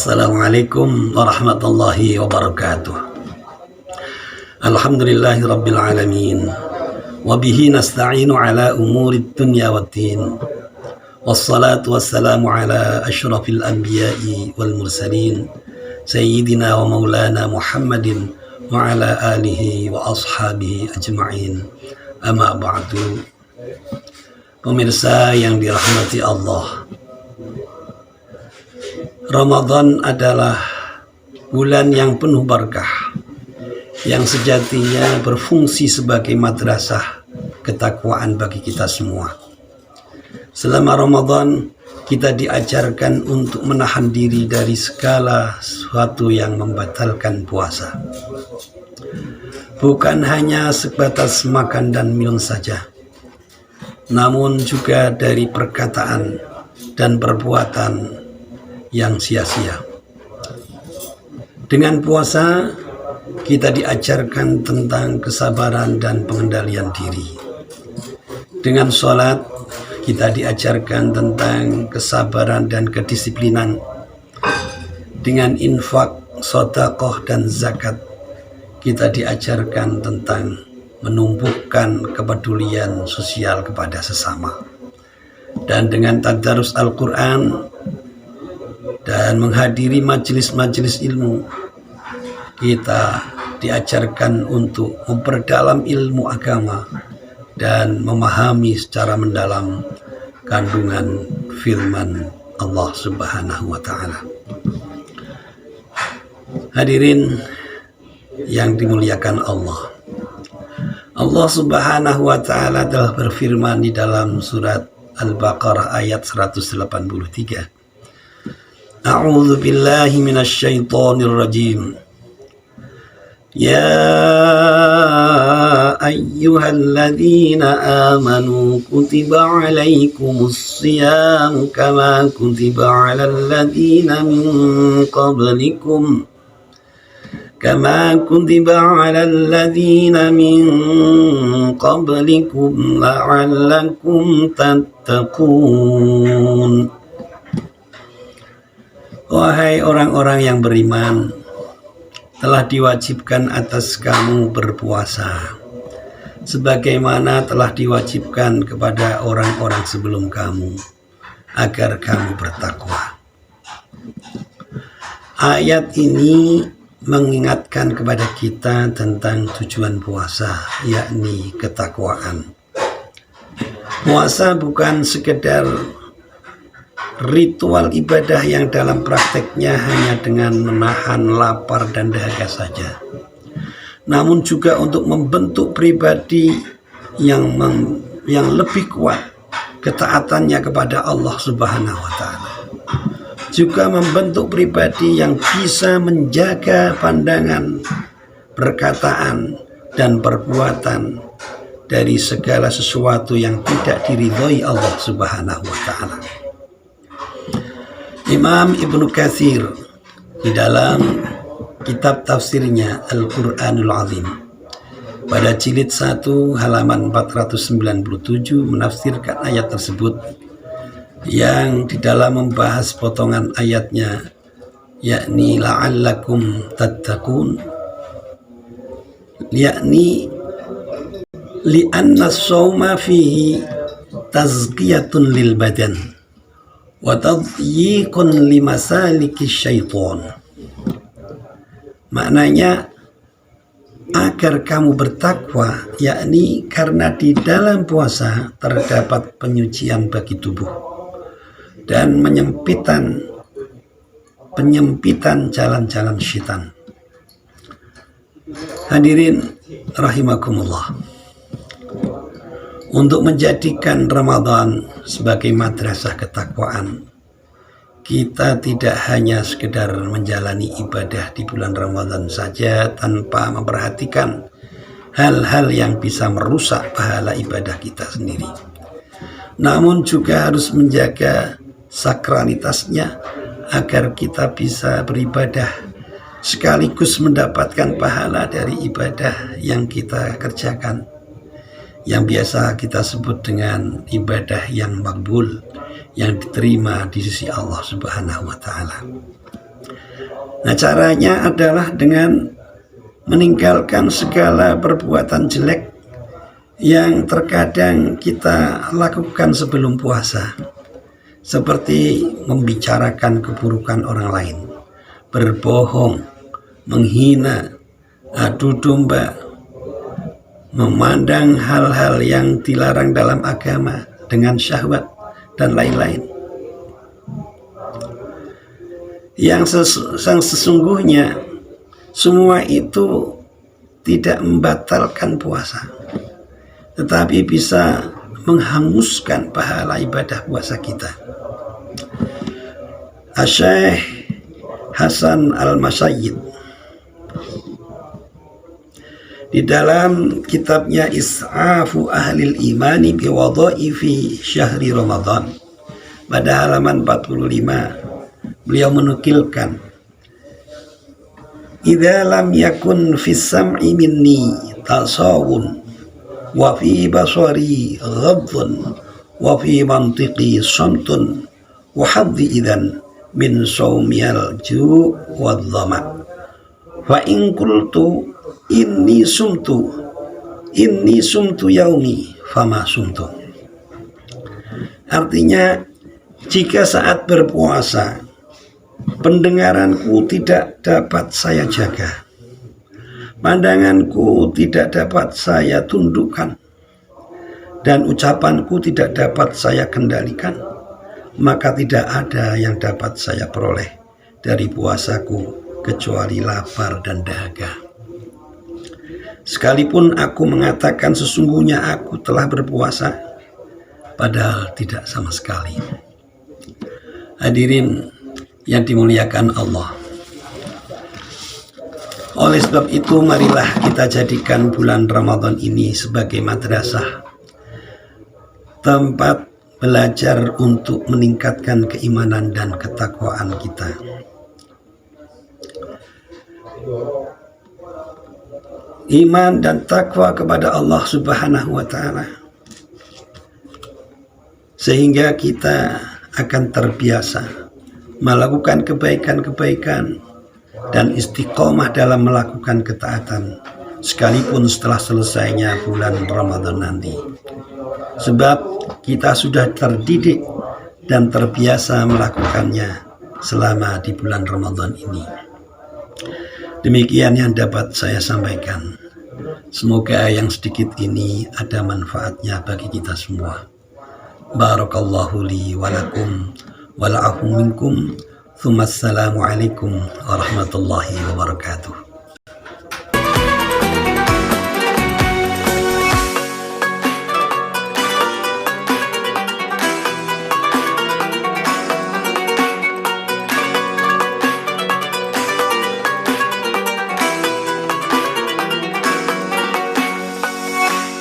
Assalamualaikum warahmatullahi wabarakatuh. Alhamdulillahi rabbil alamin. Wabihi nasta'inu ala umurid dunya waddin. Wassalatu wassalamu ala ashrafil anbiya'i wal mursalin. Sayyidina wa maulana Muhammadin wa ala alihi wa ashabihi ajma'in. Amma ba'du. Pemirsa yang dirahmati Allah, Ramadan adalah bulan yang penuh berkah, yang sejatinya berfungsi sebagai madrasah ketakwaan bagi kita semua. Selama Ramadan, kita diajarkan untuk menahan diri dari segala sesuatu yang membatalkan puasa. Bukan hanya sebatas makan dan minum saja, namun juga dari perkataan dan perbuatan yang sia-sia. Dengan puasa, kita diajarkan tentang kesabaran dan pengendalian diri. Dengan sholat, kita diajarkan tentang kesabaran dan kedisiplinan. Dengan infak, sedekah, dan zakat, kita diajarkan tentang menumbuhkan kepedulian sosial kepada sesama. Dan dengan tadarus Al-Quran dan menghadiri majelis-majelis ilmu, kita diajarkan untuk memperdalam ilmu agama dan memahami secara mendalam kandungan firman Allah Subhanahu wa Ta'ala. Hadirin yang dimuliakan Allah, Allah Subhanahu wa Ta'ala telah berfirman di dalam surat Al-Baqarah ayat 183. A'udzu billahi minasy syaithanir rajim. Ya ayyuhalladzina amanu kutiba 'alaikumus shiyam kama kutiba 'alal ladzina min qablikum la'allakum tattaqun. Wahai orang-orang yang beriman, telah diwajibkan atas kamu berpuasa, sebagaimana telah diwajibkan kepada orang-orang sebelum kamu, agar kamu bertakwa. Ayat ini mengingatkan kepada kita tentang tujuan puasa, yakni ketakwaan. Puasa bukan sekedar ritual ibadah yang dalam prakteknya hanya dengan menahan lapar dan dahaga saja, namun juga untuk membentuk pribadi yang lebih kuat ketaatannya kepada Allah Subhanahu wa Ta'ala, juga membentuk pribadi yang bisa menjaga pandangan, perkataan, dan perbuatan dari segala sesuatu yang tidak diridhoi Allah Subhanahu wa Ta'ala. Imam Ibnu Katsir di dalam kitab tafsirnya Al-Quranul Azim pada jilid 1 halaman 497 menafsirkan ayat tersebut, yang di dalam membahas potongan ayatnya, yakni la'allakum tattaqun, yakni li'anna as-sawma fihi tazkiyatun lil badan wa tadyiqun limasaliki syaitan. Maknanya agar kamu bertakwa, yakni karena di dalam puasa terdapat penyucian bagi tubuh dan penyempitan jalan-jalan syaitan. Hadirin rahimakumullah, untuk menjadikan Ramadan sebagai madrasah ketakwaan, kita tidak hanya sekedar menjalani ibadah di bulan Ramadan saja tanpa memperhatikan hal-hal yang bisa merusak pahala ibadah kita sendiri, namun juga harus menjaga sakralitasnya agar kita bisa beribadah sekaligus mendapatkan pahala dari ibadah yang kita kerjakan, yang biasa kita sebut dengan ibadah yang makbul, yang diterima di sisi Allah Subhanahu wa Ta'ala. Nah, caranya adalah dengan meninggalkan segala perbuatan jelek yang terkadang kita lakukan sebelum puasa, seperti membicarakan keburukan orang lain, berbohong, menghina, adu domba, memandang hal-hal yang dilarang dalam agama dengan syahwat dan lain-lain. Yang sesungguhnya semua itu tidak membatalkan puasa, tetapi bisa menghanguskan pahala ibadah puasa kita. Asy-Syaikh Hasan Al-Masyayyid di dalam kitabnya Is'afu Ahlil Imani bi Wadhaifi Syahri Ramadan pada halaman 45 beliau menukilkan, idza lam yakun fis sam'i minni tasawun wa fi basari ghadun wa fi mantiqi samtun wa hadhi idzan min saumiyal ju' wad dhama fa in qultu inni sumtu yaumi fama sumtu. Artinya, jika saat berpuasa pendengaranku tidak dapat saya jaga, pandanganku tidak dapat saya tundukkan, dan ucapanku tidak dapat saya kendalikan, maka tidak ada yang dapat saya peroleh dari puasaku kecuali lapar dan dahaga. Sekalipun aku mengatakan sesungguhnya aku telah berpuasa, padahal tidak sama sekali. Hadirin yang dimuliakan Allah, oleh sebab itu marilah kita jadikan bulan Ramadan ini sebagai madrasah, tempat belajar untuk meningkatkan keimanan dan ketakwaan kita. Iman dan takwa kepada Allah Subhanahu wa Ta'ala, sehingga kita akan terbiasa melakukan kebaikan-kebaikan dan istiqomah dalam melakukan ketaatan sekalipun setelah selesainya bulan Ramadan nanti, sebab kita sudah terdidik dan terbiasa melakukannya selama di bulan Ramadan ini. Demikian yang dapat saya sampaikan. Semoga yang sedikit ini ada manfaatnya bagi kita semua. Barakallahu li walakum wala'afu minkum. Assalamualaikum warahmatullahi wabarakatuh.